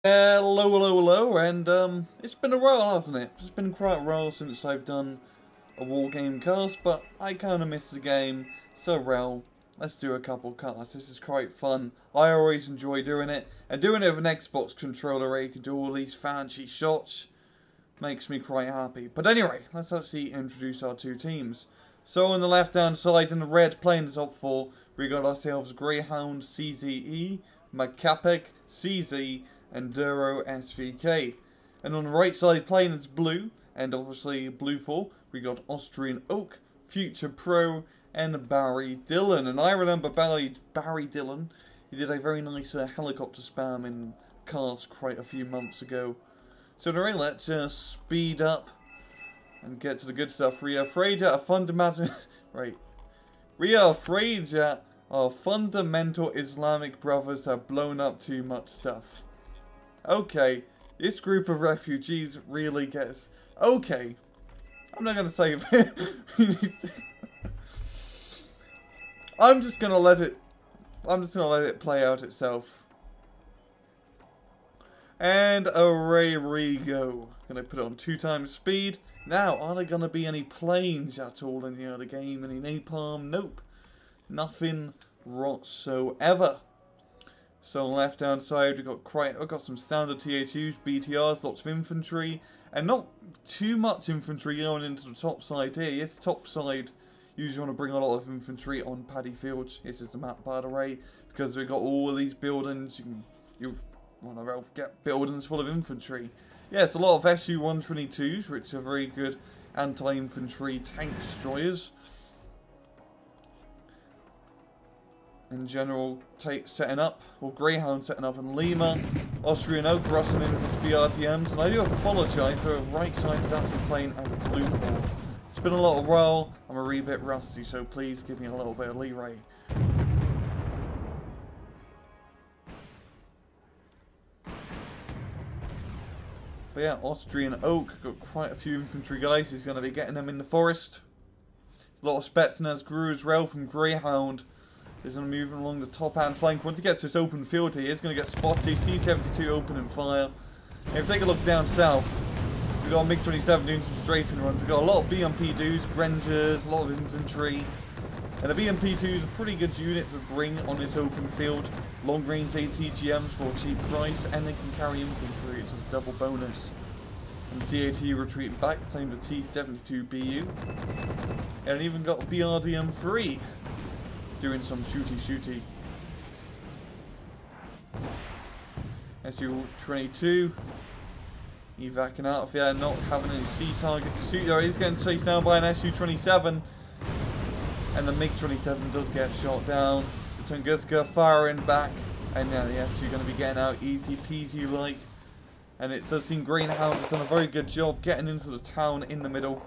Hello, hello, hello, and it's been a while, hasn't it? It's been quite a while since I've done a Wargame cast, but I kind of missed the game, so well, let's do a couple casts. This is quite fun. I always enjoy doing it, and doing it with an Xbox controller where you can do all these fancy shots makes me quite happy. But anyway, let's actually introduce our two teams. So on the left-hand side, in the red, playing the top four, we got ourselves Greyhound CZE, Macapec CZ, and Duro SVK. And on the right side, playing it's blue, and obviously blue 4, we got Austrian Oak, Future Pro, and Barry Dillon. And I remember Barry Dillon, he did a very nice helicopter spam in cars quite a few months ago. So anyway, let's just speed up and get to the good stuff. We are afraid that We are afraid that our fundamental Islamic brothers have blown up too much stuff. Okay, this group of refugees really gets... Okay, I'm not gonna say... I'm just gonna let it play out itself. And away we go. Gonna put it on 2 times speed. Now, are there gonna be any planes at all in the other game? Any napalm? Nope. Nothing whatsoever. So on the left hand side we've got some standard THUs, BTRs, lots of infantry, and not too much infantry going into the top side here. Yes, top side usually want to bring a lot of infantry on Paddy fields. This is the map, by the way, because we've got all of these buildings. You want to get buildings full of infantry. Yes, a lot of SU-122s, which are very good anti-infantry tank destroyers. In general, setting up, or Greyhound setting up in Lima, Austrian Oak rustling in with his BRTMs, and I do apologise, the right side is actually playing as a blue 4. It's been a little while, I'm a wee bit rusty, so please give me a little bit of leeway. But yeah, Austrian Oak, got quite a few infantry guys, he's going to be getting them in the forest. A lot of Spetsnaz GRU as well from Greyhound. He's going to move along the top hand flank. Once he gets this open field here, he's going to get spotted. C-72 opening fire. And if you take a look down south, we've got MiG-27 doing some strafing runs. We've got a lot of BMP-2s, Grangers, a lot of infantry. And the BMP-2 is a pretty good unit to bring on this open field. Long-range ATGMs for a cheap price, and they can carry infantry, which is a double bonus. And TAT retreating back, same with T-72BU. And even got BRDM-3. Doing some shooty. SU-22. Evacing out of there, not having any C targets to shoot there. He's getting chased down by an SU-27. And the MiG-27 does get shot down. The Tunguska firing back. And now the SU going to be getting out easy peasy like. And it does seem Greyhound has done a very good job getting into the town in the middle.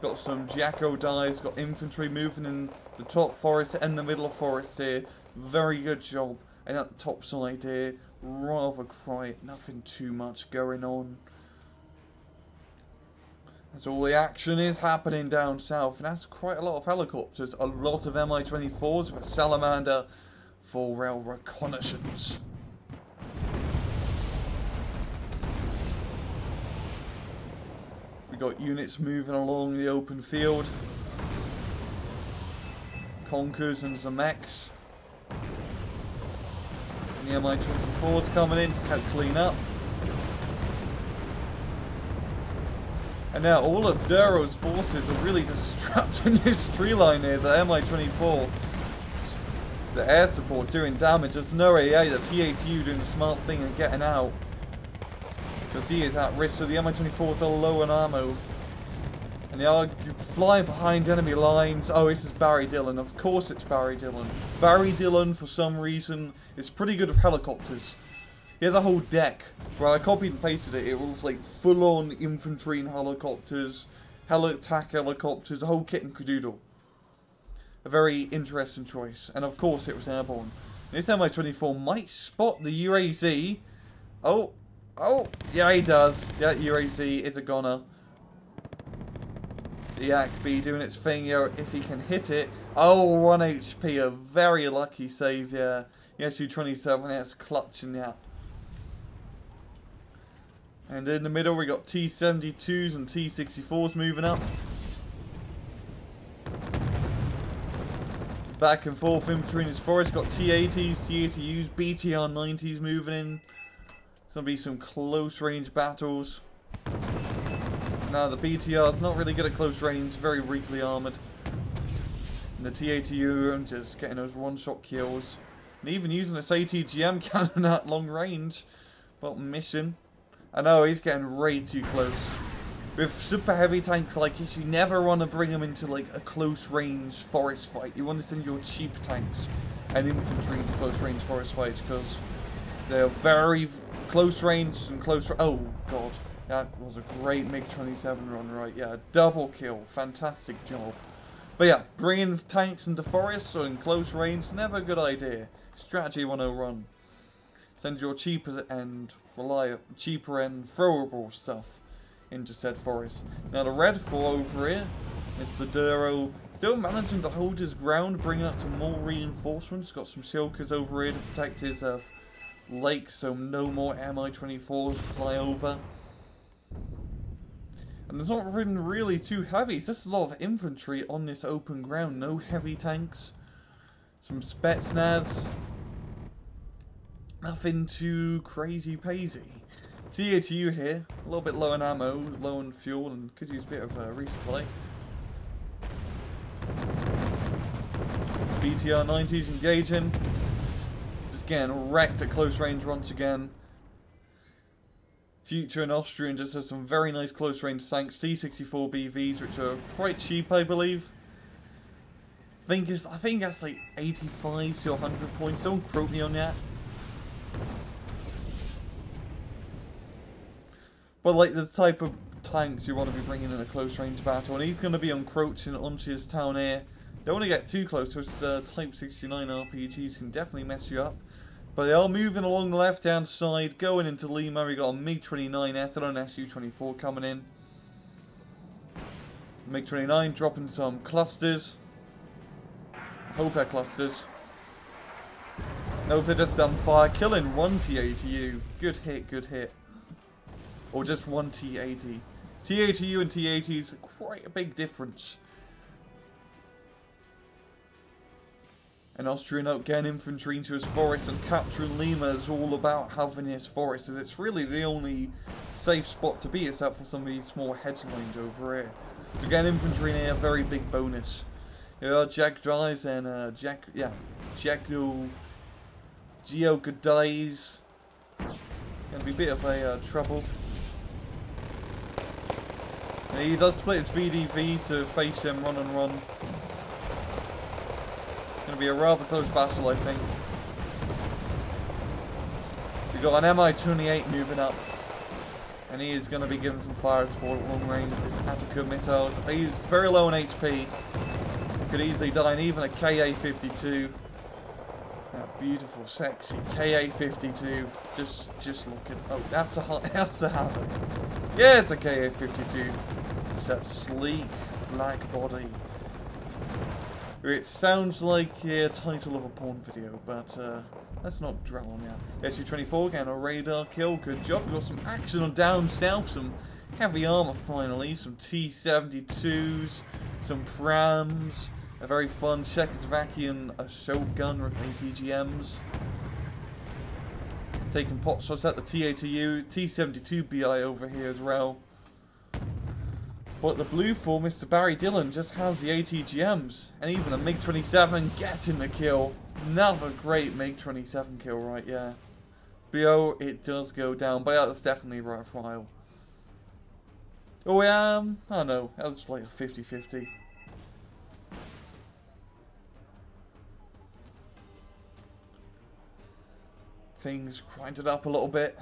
Got some Jacko dies, got infantry moving in the top forest and the middle forest here. Very good job. And at the top side here, rather quiet, nothing too much going on. That's all the action is happening down south. And that's quite a lot of helicopters. A lot of Mi-24s with a Salamander for rail reconnaissance. Got units moving along the open field. Conkers and Zemex. And the Mi-24's coming in to help clean up. And now all of Duro's forces are really just trapped in this tree line here. The Mi-24, the air support doing damage. There's no AA, the THU doing the smart thing and getting out. Because he is at risk, so the Mi-24s are low on ammo. And they are flying behind enemy lines. Oh, this is Barry Dillon. Of course it's Barry Dillon. Barry Dillon, for some reason, is pretty good with helicopters. He has a whole deck where I copied and pasted it. It was like full-on infantry and helicopters, attack helicopters, a whole kit and cadoodle. A very interesting choice. And of course it was airborne. This Mi-24 might spot the UAZ. Oh, yeah, he does. Yeah, UAZ is a goner. The ACB doing its thing here if he can hit it. Oh, 1 HP, a very lucky save, yeah. The SU-27, that's clutching that. And in the middle we got T-72s and T-64s moving up. Back and forth in between his forest. Got T-80s, T-80Us, BTR-90s moving in. There's going to be some close range battles. Now the BTR's not really good at close range, very weakly armoured. And the T-80U just getting those one-shot kills. And even using this ATGM cannon at long range. But mission. I know, he's getting way too close. With super heavy tanks like this, you never want to bring them into like a close range forest fight. You want to send your cheap tanks and infantry into close range forest fights because they're very close range and close. Oh god, that was a great MiG-27 run, right? Yeah, double kill, fantastic job. But yeah, bringing tanks into forests or in close range, never a good idea. Strategy 101. Send your cheaper and throwable stuff into said forest. Now the Red 4 over here, Mr. Duro, still managing to hold his ground, bringing up some more reinforcements. Got some shulkers over here to protect his lake, so no more Mi-24s fly over. And it's not been really too heavy. It's just a lot of infantry on this open ground. No heavy tanks. Some Spetsnaz. Nothing too crazy paisy. T-80U here, a little bit low on ammo, low on fuel, and could use a bit of resupply. BTR-90s engaging. Just getting wrecked at close range once again. Future and Austrian just has some very nice close range tanks. T-64 BVs, which are quite cheap, I believe. I think that's like 85 to 100 points. Don't quote me on that. But like the type of tanks you want to be bringing in a close range battle, and he's going to be encroaching onto his town here. Don't want to get too close to his Type 69 RPGs, can definitely mess you up. But they are moving along the left hand side, going into Lima. We got a MiG-29 SLN Su-24 coming in. MiG-29 dropping some clusters. Hope they're clusters. Nope, they're just fire, killing one T-80U. Good hit, good hit. Or just one T-80. T-80U and T-80 is quite a big difference. And Austrian out getting infantry into his forest, and capturing Lima is all about having his forest, as it's really the only safe spot to be, except for some of these small hedge lines over here. So getting infantry in here, a very big bonus. Here are Jack Dries and Geo Godais. Gonna be a bit of a trouble. And he does split his VDV to face him run and run. Gonna be a rather close battle, I think. We got an Mi-28 moving up, and he is gonna be giving some fire support at long range with his Attica missiles. He's very low on HP. Could easily die, and even a KA-52. That beautiful, sexy KA-52. Just look at. Oh, that's a Havoc. Yeah, it's a KA-52. It's that sleek black body. It sounds like a title of a porn video, but let's not dwell on that. Su-24 getting a radar kill. Good job. We got some action on down south. Some heavy armor finally. Some T-72s. Some Prams. A very fun Czechoslovakian assault gun with ATGMs. Taking pot shots at the T-80U. T-72 BI over here as well. But the blue for Mr. Barry Dillon just has the ATGMs. And even a MiG-27 getting the kill. Another great MiG-27 kill, right? Yeah. BO, it does go down. But yeah, that's definitely worthwhile. Oh, yeah. I don't know. That was like a 50-50. Things grinded up a little bit.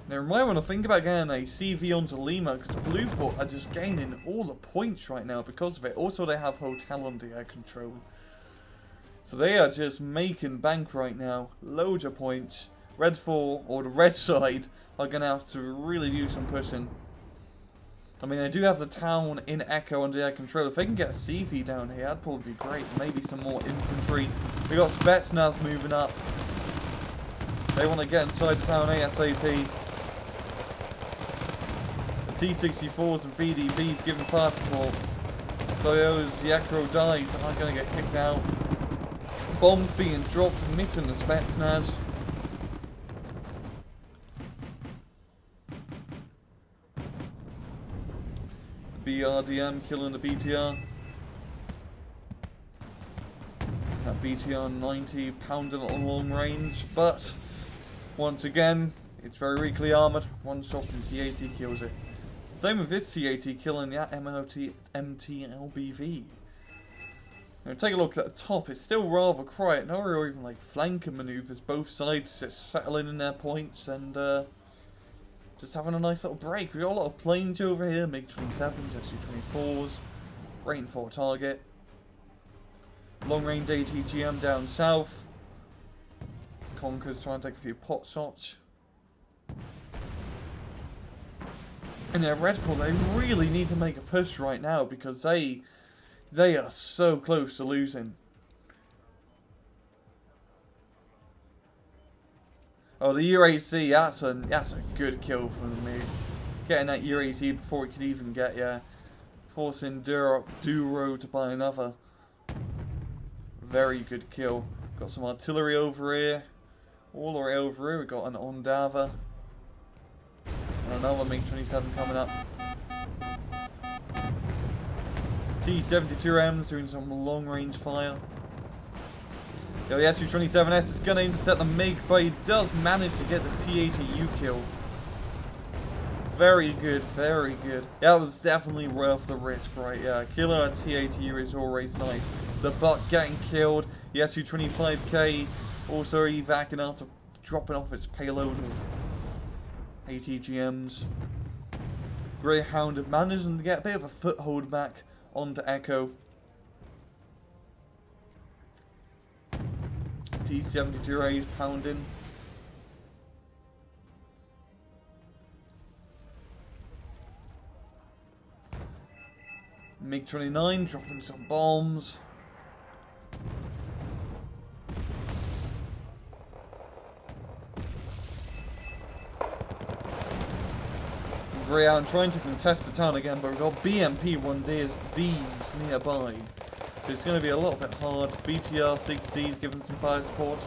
Now, you might want to think about getting a CV onto Lima, because Blue Fort are just gaining all the points right now because of it. Also, they have Hotel under air control. So they are just making bank right now. Loads of points. Red 4, or the red side, are going to have to really do some pushing. I mean, they do have the town in Echo under air control. If they can get a CV down here, that'd probably be great. Maybe some more infantry. We got Spetsnaz moving up. They want to get inside the town ASAP. The T-64s and VDVs giving fast support. So those Yakro dies are going to get kicked out. Bombs being dropped, missing the Spetsnaz. The BRDM killing the BTR. That BTR 90 pounding on long range, but once again, it's very weakly armoured. One shot from T-80 kills it. Same with this T-80 killing that MTLBV. Now take a look at the top, it's still rather quiet, no real even like flanking manoeuvres, both sides just settling in their points and just having a nice little break. We've got a lot of planes over here, MiG-27s, Su-24s, waiting for a target. Long range ATGM down south. Conker's trying to take a few pot shots. And yeah, Redfall, they really need to make a push right now because they are so close to losing. Oh, the UAC, that's a good kill from me. Getting that UAC before it could even get, yeah. Forcing Duro to buy another. Very good kill. Got some artillery over here. All the way over here, we got an Ondava. And another MiG-27 coming up. T-72Ms doing some long-range fire. Yo, the Su-27S is going to intercept the MiG, but he does manage to get the T-80U kill. Very good, very good. That was definitely worth the risk, right? Yeah, killing a T-80U is always nice. The Buck getting killed. The Su-25K also evacing after dropping off its payload of ATGMs. Greyhound managing to get a bit of a foothold back onto Echo. T-72A's pounding. MiG-29 dropping some bombs. Greyhound trying to contest the town again, but we've got BMP-1Ds nearby. So it's going to be a little bit hard. BTR-60s giving some fire support.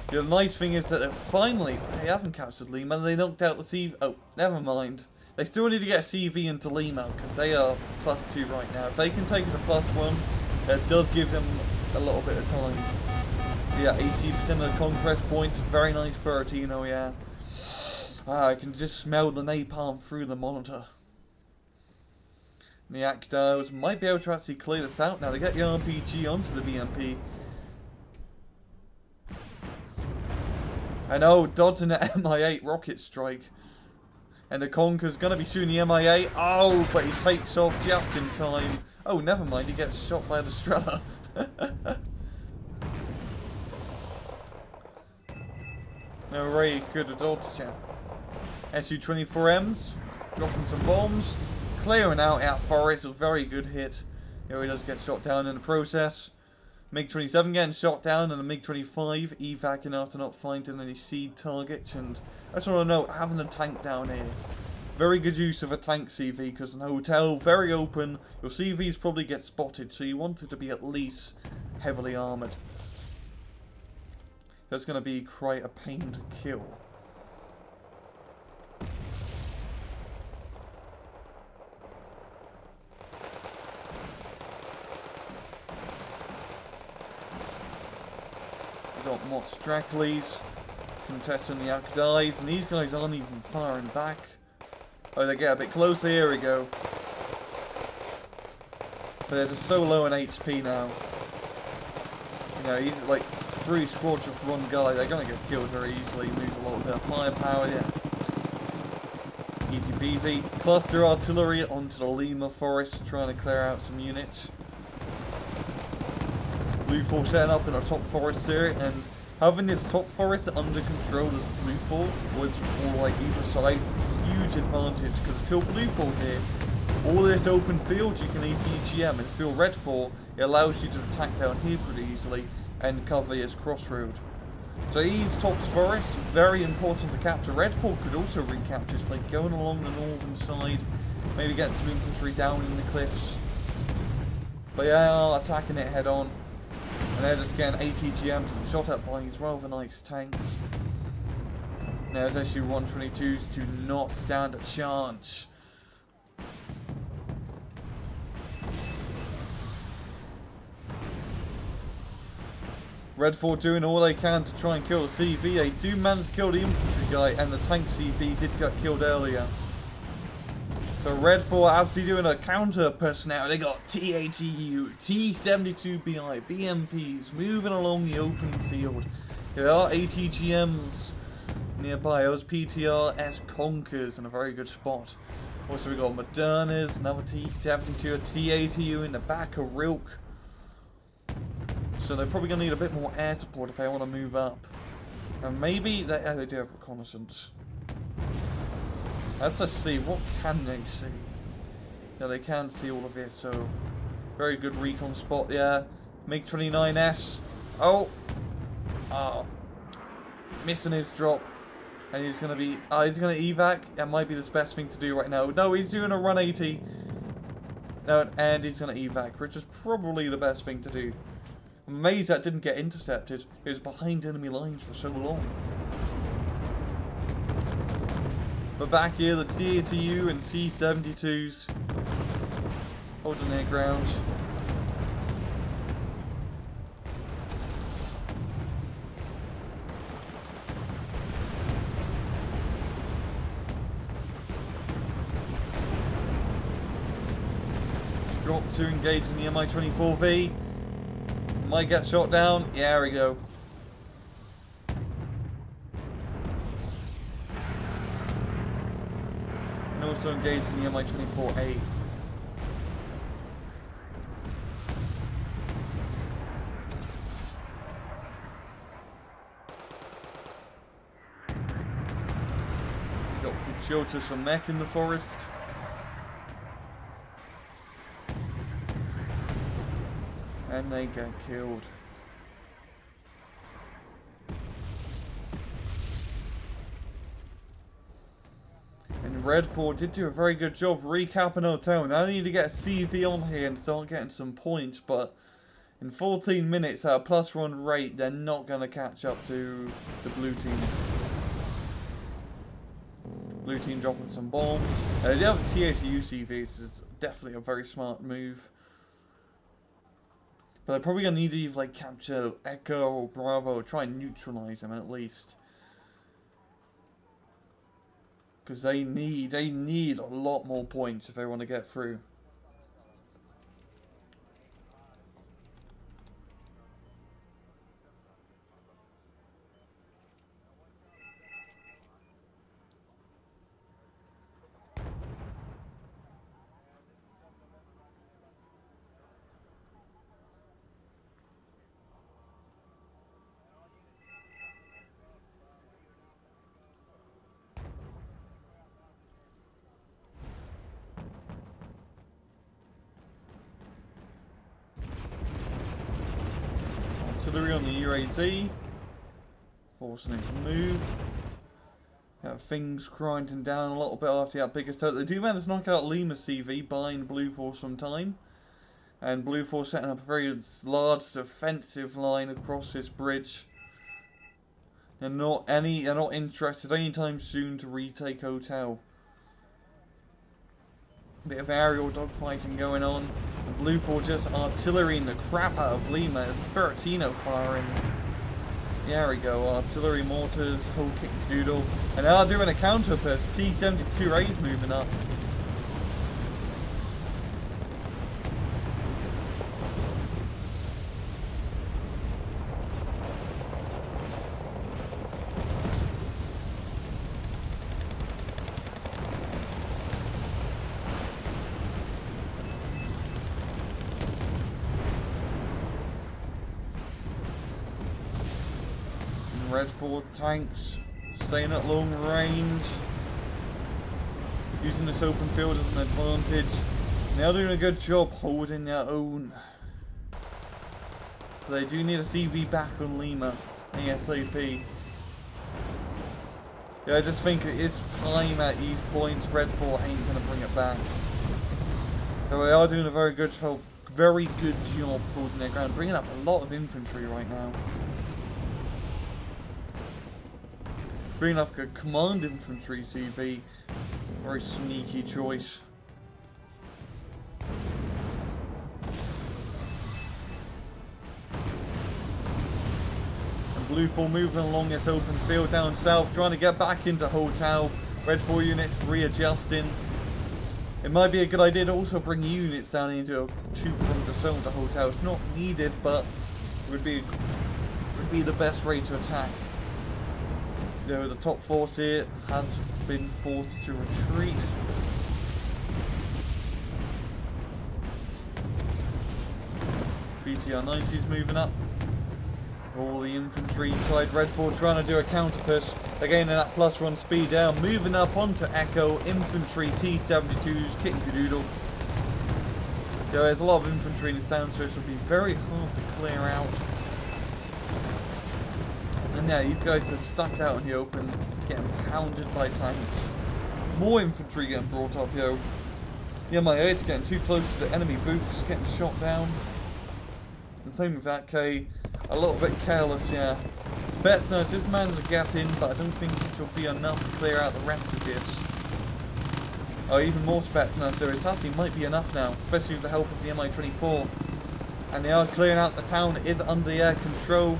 The nice thing is that they haven't captured Lima. They knocked out the CV. Oh, never mind. They still need to get CV into Lima because they are +2 right now. If they can take it to +1, that does give them a little bit of time. Yeah, 80% of the conquest points. Very nice Buratino, yeah. I can just smell the napalm through the monitor. The Akdios might be able to actually clear this out now. They get the RPG onto the BMP. I know, dodging the MI8 rocket strike. And the Conker's going to be shooting the MI8. Oh, but he takes off just in time. Oh, never mind, he gets shot by the Strela. No way he could have dodged that. Su-24Ms dropping some bombs. Clearing out forest, a very good hit. Here he does get shot down in the process. MiG-27 getting shot down, and the MiG-25 evacing after not finding any seed targets. And I just want to note, having a tank down here. Very good use of a tank CV, because in a hotel, very open. Your CVs probably get spotted, so you want it to be at least heavily armoured. That's going to be quite a pain to kill. Got more Strackleys contesting the Akdies, and these guys aren't even firing back. Oh, they get a bit closer. Here we go. But they're just so low in HP now. You know, he's like 3 squads of one guy. They're gonna get killed very easily. Lose a lot of their firepower. Yeah. Easy peasy. Cluster artillery onto the Lima forest, trying to clear out some units. Blue 4 setting up in our top forest here, and having this top forest under control as Blue 4 was, for like either side, huge advantage, because if you're Blue 4 here, all this open field you can ATGM, and if you're Red 4, it allows you to attack down here pretty easily and cover this crossroad. So East tops Forest, very important to capture. Red 4 could also recapture by going along the northern side, maybe get some infantry down in the cliffs. But yeah, attacking it head on. And they're just getting ATGMs and shot at by these rather nice tanks. There's SU-122s do not stand a chance. Red 4 doing all they can to try and kill the CV. They do manage to kill the infantry guy, and the tank CV did get killed earlier. So Red 4 actually doing a counter push now. They got TATU, T-72BI, BMPs moving along the open field. There are ATGMs nearby. Those PTR-S Conkers in a very good spot. Also we got Modernas, another T-72, a TATU in the back of Rilk. So they're probably going to need a bit more air support if they want to move up. And maybe they do have reconnaissance. Let's just see, what can they see? Yeah, they can see all of this, so very good recon spot there. MiG-29S. Oh! Missing his drop. And he's going to be... he's going to evac. That might be the best thing to do right now. No, he's doing a run 80. No, and he's going to evac, which is probably the best thing to do. I'm amazed that didn't get intercepted. It was behind enemy lines for so long. But back here, the TATU and T-72s holding their ground. Drop to engage in the Mi-24V. Might get shot down. Yeah, there we go. And also engage in the Mi-24A. Got good shelters from mech in the forest. And they get killed. And Red 4 did do a very good job recapping hotel. Now they need to get a CV on here and start getting some points, but in 14 minutes at a +1 rate, they're not going to catch up to the blue team. Blue team dropping some bombs. They do have a TATU CV, which is definitely a very smart move. But they're probably going to need to either like capture Echo or Bravo or try and neutralize them at least. Because they need a lot more points if they want to get through. Artillery on the UAZ, forcing it to move. Got things grinding down a little bit after that bigger start. They do manage to knock out Lima CV, buying Blue Force some time. And Blue Force setting up a very large defensive line across this bridge. They're not interested anytime soon to retake Hotel. Bit of aerial dogfighting going on. And Blue 4 just artillerying the crap out of Lima. It's Bertino firing. There we go, artillery mortars, whole kit and cadoodle. And now doing a counter push. T-72A's moving up. Red 4 tanks staying at long range, using this open field as an advantage. Now doing a good job holding their own. But they do need a CV back on Lima. ASAP. Yeah, I just think it is time at these points. Red 4 ain't going to bring it back. So we are doing a very good job holding their ground. Bringing up a lot of infantry right now. Bringing up a command infantry CV. Very sneaky choice. And Blue 4 moving along this open field down south, trying to get back into hotel. Red 4 units readjusting. It might be a good idea to also bring units down into a two-pronged assault to hotel. It's not needed, but it would be the best way to attack. You know, the top force here has been forced to retreat. BTR 90 is moving up. All the infantry inside Red 4 trying to do a counter push. They're gaining that +1 speed down. Moving up onto Echo. Infantry T-72s. Kit and cadoodle. So there's a lot of infantry in this town, so this will be very hard to clear out. And yeah, these guys are stuck out in the open, getting pounded by tanks. More infantry getting brought up, yo. Yeah, my aid's getting too close to the enemy boots, getting shot down. And same with that K. A little bit careless, yeah. Spetsnaz, this man's a get in, but I don't think this will be enough to clear out the rest of this. Oh, even more Spetsnaz, so it actually might be enough now, especially with the help of the Mi-24. And they are clearing out the town, it is under air control.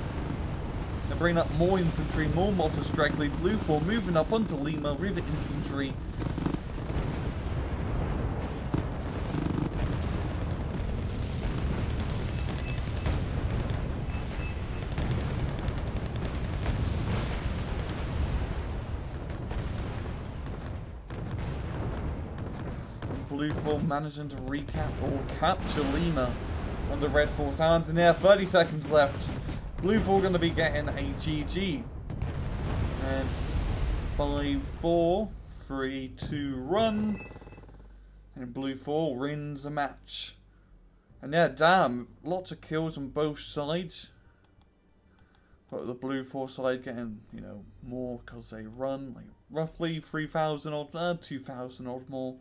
They're bringing up more infantry, more mortar straggly. Blue 4 moving up onto Lima, River infantry. Blue 4 managing to recap or capture Lima under Red 4's hands. And there, 30 seconds left. Blue 4 going to be getting a GG. And 5, 4, 3, 2, run. And Blue 4 wins the match. And yeah, damn, lots of kills on both sides. But the Blue 4 side getting, you know, more because they run, like roughly 3,000 odd, 2,000 odd more.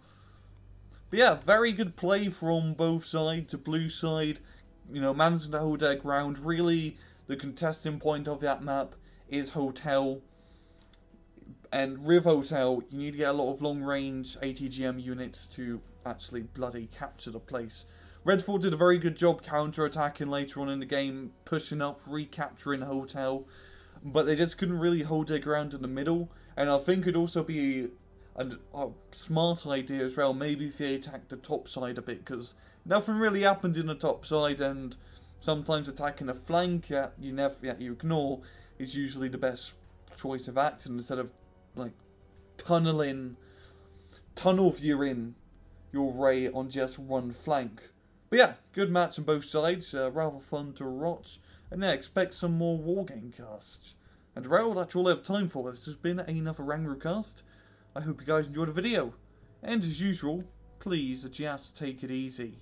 But yeah, very good play from both sides. The blue side, you know, managing to hold their ground. Really, the contesting point of that map is Hotel. And with Hotel, you need to get a lot of long-range ATGM units to actually bloody capture the place. Red 4 did a very good job counter-attacking later on in the game, pushing up, recapturing Hotel. But they just couldn't really hold their ground in the middle. And I think it'd also be a smart idea as well, maybe if they attack the top side a bit, because nothing really happened in the top side, and sometimes attacking a flank you ignore is usually the best choice of action, instead of like tunnel viewing your raid on just one flank. But yeah, good match on both sides, rather fun to watch, and yeah, expect some more Wargame casts. And well, that's all I have time for. This has been another RANGROO cast. I hope you guys enjoyed the video, and as usual, please just take it easy.